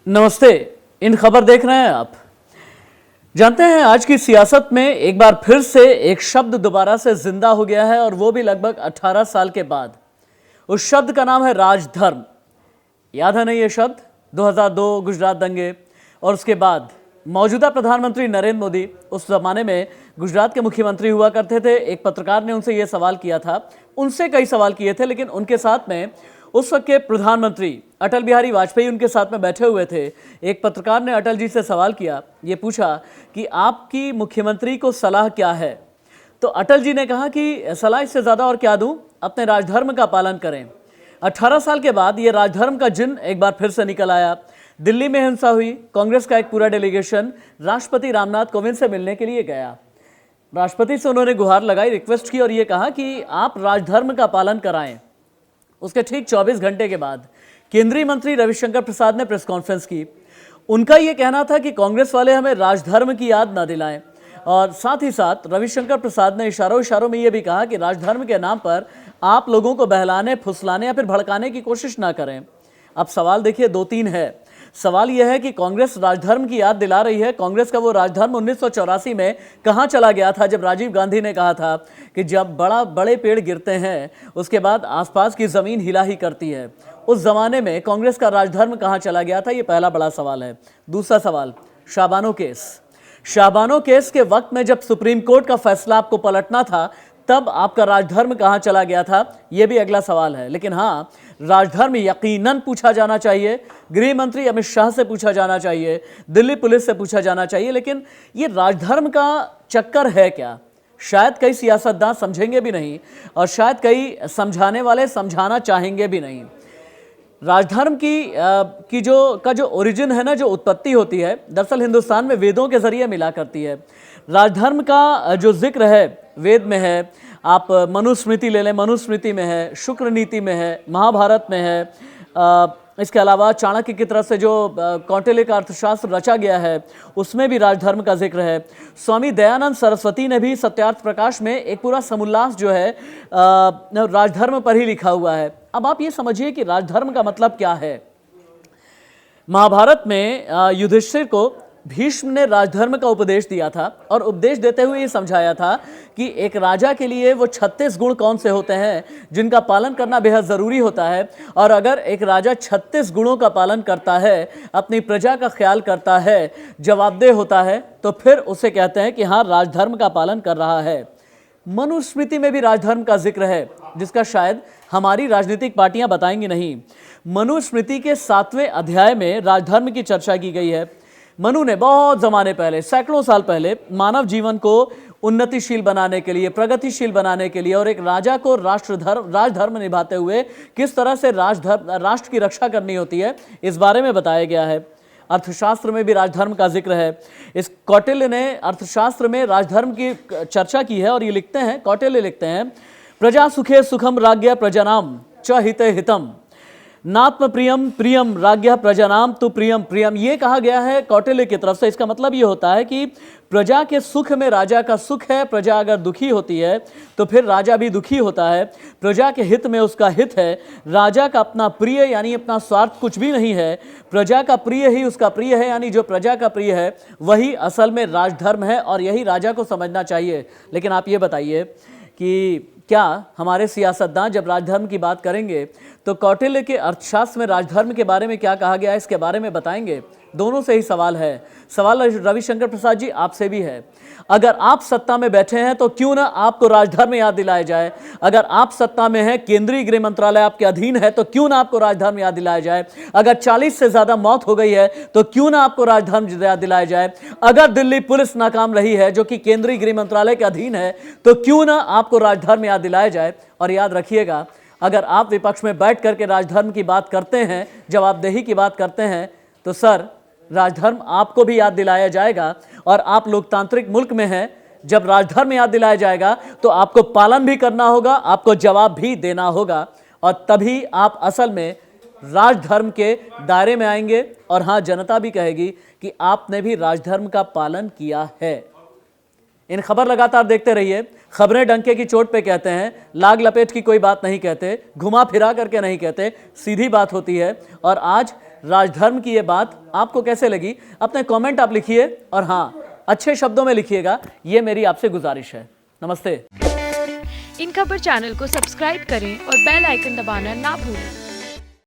नमस्ते। इन खबर देख रहे हैं आप। जानते हैं आज की सियासत में एक बार फिर से एक शब्द दोबारा से जिंदा हो गया है और वो भी लगभग 18 साल के बाद। उस शब्द का नाम है राजधर्म। याद है ना ये शब्द? 2002 गुजरात दंगे और उसके बाद मौजूदा प्रधानमंत्री नरेंद्र मोदी उस जमाने में गुजरात के मुख्यमंत्री हुआ करते थे। एक पत्रकार ने उनसे यह सवाल किया था, उनसे कई सवाल किए थे, लेकिन उनके साथ में उस वक्त के प्रधानमंत्री अटल बिहारी वाजपेयी उनके साथ में बैठे हुए थे। एक पत्रकार ने अटल जी से सवाल किया, ये पूछा कि आपकी मुख्यमंत्री को सलाह क्या है? तो अटल जी ने कहा कि सलाह इससे ज़्यादा और क्या दूं, अपने राजधर्म का पालन करें। 18 साल के बाद ये राजधर्म का जिन एक बार फिर से निकल आया। दिल्ली में हिंसा हुई, कांग्रेस का एक पूरा डेलीगेशन राष्ट्रपति रामनाथ कोविंद से मिलने के लिए गया। राष्ट्रपति से उन्होंने गुहार लगाई, रिक्वेस्ट की और ये कहा कि आप राजधर्म का पालन कराएं। उसके ठीक 24 घंटे के बाद केंद्रीय मंत्री रविशंकर प्रसाद ने प्रेस कॉन्फ्रेंस की। उनका यह कहना था कि कांग्रेस वाले हमें राजधर्म की याद न दिलाएं और साथ ही साथ रविशंकर प्रसाद ने इशारों में यह भी कहा कि राजधर्म के नाम पर आप लोगों को बहलाने, फुसलाने या फिर भड़काने की कोशिश ना करें। अब सवाल देखिए, 2-3 है। सवाल यह है कि कांग्रेस राजधर्म की याद दिला रही है। कांग्रेस का वो राजधर्म 1984 में कहां चला गया था, जब राजीव गांधी ने कहा था कि जब बड़े पेड़ गिरते हैं उसके बाद आसपास की जमीन हिला ही करती है। उस जमाने में कांग्रेस का राजधर्म कहां चला गया था, ये पहला बड़ा सवाल है। दूसरा सवाल, शाहबानो केस। शाहबानो केस के वक्त में जब सुप्रीम कोर्ट का फैसला आपको पलटना था, तब आपका राजधर्म कहां चला गया था, यह भी अगला सवाल है। लेकिन हाँ, राजधर्म यकीनन पूछा जाना चाहिए, गृह मंत्री अमित शाह से पूछा जाना चाहिए, दिल्ली पुलिस से पूछा जाना चाहिए। लेकिन ये राजधर्म का चक्कर है क्या, शायद कई सियासतदान समझेंगे भी नहीं और शायद कई समझाने वाले समझाना चाहेंगे भी नहीं। राजधर्म की जो ओरिजिन है ना, जो उत्पत्ति होती है, दरअसल हिंदुस्तान में वेदों के जरिए मिला करती है। राजधर्म का जो जिक्र है वेद में है, आप मनुस्मृति ले लें, मनुस्मृति में है, शुक्र नीति में है, महाभारत में है। इसके अलावा चाणक्य की तरफ से जो कौटिल्य का अर्थशास्त्र रचा गया है उसमें भी राजधर्म का जिक्र है। स्वामी दयानंद सरस्वती ने भी सत्यार्थ प्रकाश में एक पूरा समुल्लास जो है राजधर्म पर ही लिखा हुआ है। अब आप ये समझिए कि राजधर्म का मतलब क्या है। महाभारत में युधिष्ठिर को भीष्म ने राजधर्म का उपदेश दिया था और उपदेश देते हुए ये समझाया था कि एक राजा के लिए वो 36 गुण कौन से होते हैं जिनका पालन करना बेहद ज़रूरी होता है। और अगर एक राजा 36 गुणों का पालन करता है, अपनी प्रजा का ख्याल करता है, जवाबदेह होता है, तो फिर उसे कहते हैं कि हाँ, राजधर्म का पालन कर रहा है। मनुस्मृति में भी राजधर्म का जिक्र है, जिसका शायद हमारी राजनीतिक पार्टियां बताएंगी नहीं। मनुस्मृति के 7वें अध्याय में राजधर्म की चर्चा की गई है। मनु ने बहुत जमाने पहले, सैकड़ों साल पहले, मानव जीवन को उन्नतिशील बनाने के लिए, प्रगतिशील बनाने के लिए और एक राजा को राजधर्म निभाते हुए किस तरह से राष्ट्र की रक्षा करनी होती है, इस बारे में बताया गया है। अर्थशास्त्र में भी राजधर्म का जिक्र है। इस कौटिल्य ने अर्थशास्त्र में राजधर्म की चर्चा की है और ये लिखते हैं, कौटिल्य लिखते हैं, प्रजा सुखे सुखम राज्ञ प्रजनाम च हिते हितम नात्म प्रियम प्रियम राज्ञ प्रजनाम तु प्रियम प्रियम। ये कहा गया है कौटिल्य की तरफ से। इसका मतलब ये होता है कि प्रजा के सुख में राजा का सुख है। प्रजा अगर दुखी होती है तो फिर राजा भी दुखी होता है। प्रजा के हित में उसका हित है। राजा का अपना प्रिय यानी अपना स्वार्थ कुछ भी नहीं है। प्रजा का प्रिय ही उसका प्रिय है, यानी जो प्रजा का प्रिय है वही असल में राजधर्म है और यही राजा को समझना चाहिए। लेकिन आप ये बताइए कि क्या हमारे सियासतदान जब राजधर्म की बात करेंगे तो कौटिल्य के अर्थशास्त्र में राजधर्म के बारे में क्या कहा गया है, इसके बारे में बताएंगे? दोनों से ही सवाल है। सवाल रविशंकर प्रसाद जी आपसे भी है। अगर आप सत्ता में बैठे हैं तो क्यों ना आपको राजधर्म याद दिलाया जाए। अगर आप सत्ता में हैं, केंद्रीय गृह मंत्रालय आपके अधीन है, तो क्यों ना आपको राजधर्म याद दिलाया जाए। अगर 40 से ज्यादा मौत हो गई है तो क्यों ना आपको राजधर्म याद दिलाया जाए। अगर दिल्ली पुलिस नाकाम रही है, जो कि केंद्रीय गृह मंत्रालय के अधीन है, तो क्यों ना आपको राजधर्म याद दिलाया जाए। और याद रखिएगा, अगर आप विपक्ष में बैठ करके राजधर्म की बात करते हैं, जवाबदेही की बात करते हैं, तो सर, राजधर्म आपको भी याद दिलाया जाएगा। और आप लोकतांत्रिक मुल्क में हैं, जब राजधर्म याद दिलाया जाएगा तो आपको पालन भी करना होगा, आपको जवाब भी देना होगा, और तभी आप असल में राजधर्म के दायरे में आएंगे। और हाँ, जनता भी कहेगी कि आपने भी राजधर्म का पालन किया है। इन खबर लगातार देखते रहिए। खबरें डंके की चोट पे कहते हैं, लाग लपेट की कोई बात नहीं कहते, घुमा फिरा करके नहीं कहते, सीधी बात होती है। और आज राजधर्म की ये बात आपको कैसे लगी, अपने कमेंट आप लिखिए, और हाँ, अच्छे शब्दों में लिखिएगा, ये मेरी आपसे गुजारिश है। नमस्ते। इन खबर चैनल को सब्सक्राइब करें और बेल आइकन दबाना ना भूलें।